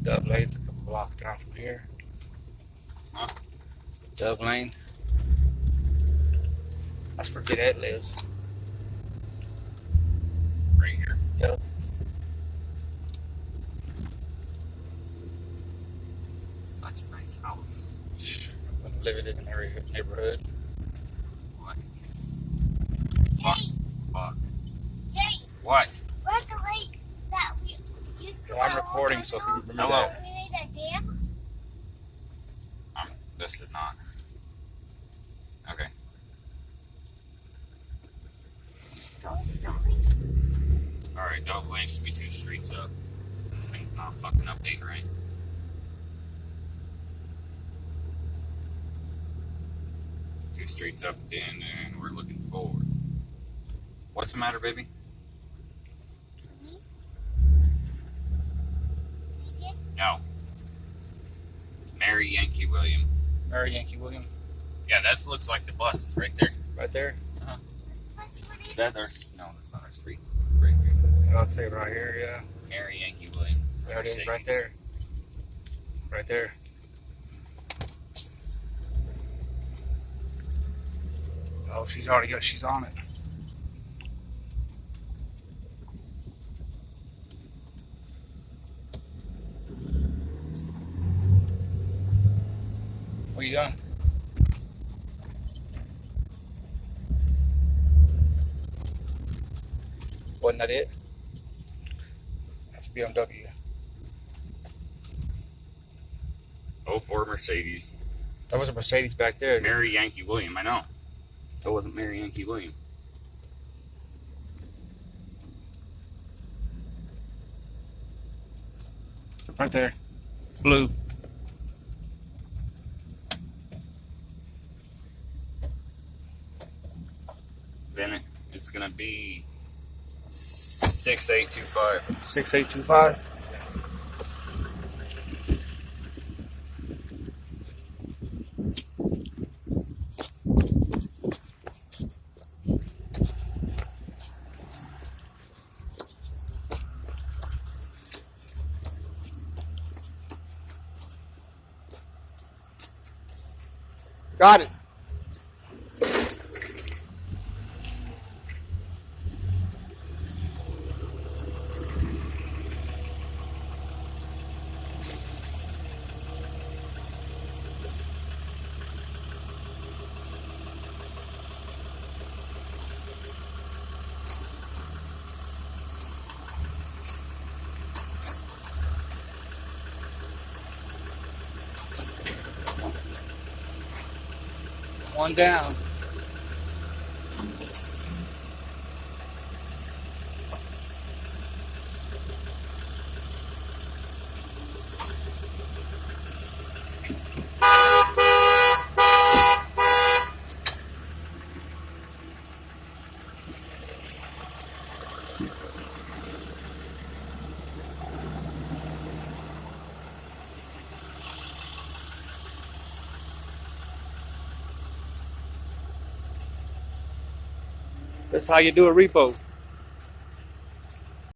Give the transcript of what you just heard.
Dub Lane's a couple blocks down from here. Huh? Dub Lane. That's where Jeanette lives. Right here. Yep. Such a nice house. I'm living in the neighborhood. What? Jay, Fuck. Jay, What? we're at the lake that we used to. I'm recording, so if you remember Hello. that. We made that dam. This is not. Okay. Alright, Dove Lane should be 2 streets up. This thing's not fucking updating, right? Two streets up, and then we're looking forward. What's the matter, baby? No. Mary Yankee William. Mary Yankee William. Yeah, that looks like the bus is right there. Right there. That's not our street. Right here. I'll say right here, yeah. Mary Yankee William. There it is, right there. Right there. Oh, she's on it. What are you doing? Wasn't that it? That's BMW. 04 Mercedes. That was a Mercedes back there. Mary Yankee William, I know. That wasn't Mary Yankee William. Right there. Blue. Then it's gonna be 6825. 6825. Got it. One down. That's how you do a repo.